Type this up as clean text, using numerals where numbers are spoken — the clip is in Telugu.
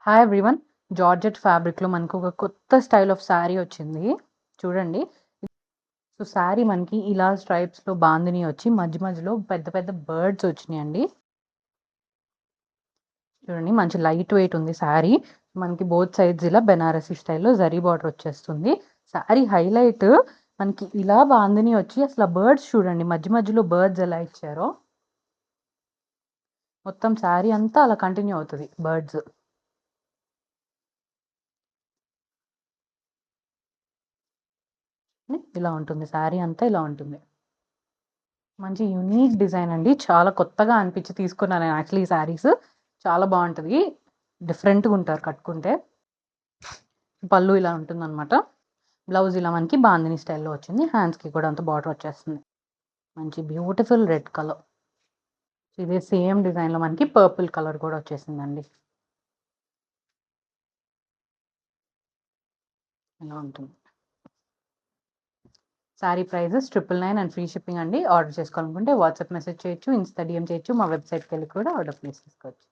Hi everyone. జార్జెట్ ఫ్యాబ్రిక్లో మనకు ఒక కొత్త స్టైల్ ఆఫ్ శారీ వచ్చింది. చూడండి. సో శారీ మనకి ఇలా స్ట్రైప్స్లో బాందిని వచ్చి మధ్య మధ్యలో పెద్ద పెద్ద బర్డ్స్ వచ్చినాయండి. చూడండి, మంచి లైట్ వెయిట్ ఉంది శారీ. మనకి బోత్ సైడ్స్ ఇలా బెనారసీ స్టైల్లో జరీ బార్డర్ వచ్చేస్తుంది. శారీ హైలైట్ మనకి ఇలా బాందిని వచ్చి అసలు బర్డ్స్ చూడండి, మధ్య మధ్యలో బర్డ్స్ ఎలా ఇచ్చారో. మొత్తం శారీ అంతా అలా కంటిన్యూ అవుతుంది బర్డ్స్. ఇలా ఉంటుంది శారీ అంతా, ఇలా ఉంటుంది. మంచి యూనిక్ డిజైన్ అండి. చాలా కొత్తగా అనిపించి తీసుకున్నాను నేను యాక్చువల్లీ ఈ శారీస్. చాలా బాగుంటుంది, డిఫరెంట్గా ఉంటారు కట్టుకుంటే. పళ్ళు ఇలా ఉంటుంది అనమాట. బ్లౌజ్ ఇలా మనకి బాందిని స్టైల్లో వచ్చింది. హ్యాండ్స్కి కూడా అంత బార్డర్ వచ్చేస్తుంది. మంచి బ్యూటిఫుల్ రెడ్ కలర్. ఇదే సేమ్ డిజైన్లో మనకి పర్పుల్ కలర్ కూడా వచ్చేసిందండి. ఇలా ఉంటుంది. Sari prices 999 and free shipping అండి. ఆర్డర్ చేసుకోవాలనుకుంటే వాట్సాప్ మెసేజ్ చేయొచ్చు, ఇన్స్టా డిఎం చేయొచ్చు, మా వెబ్సైట్కి వెళ్ళి కూడా ఆర్డర్ ప్లేస్ చేసుకోవచ్చు.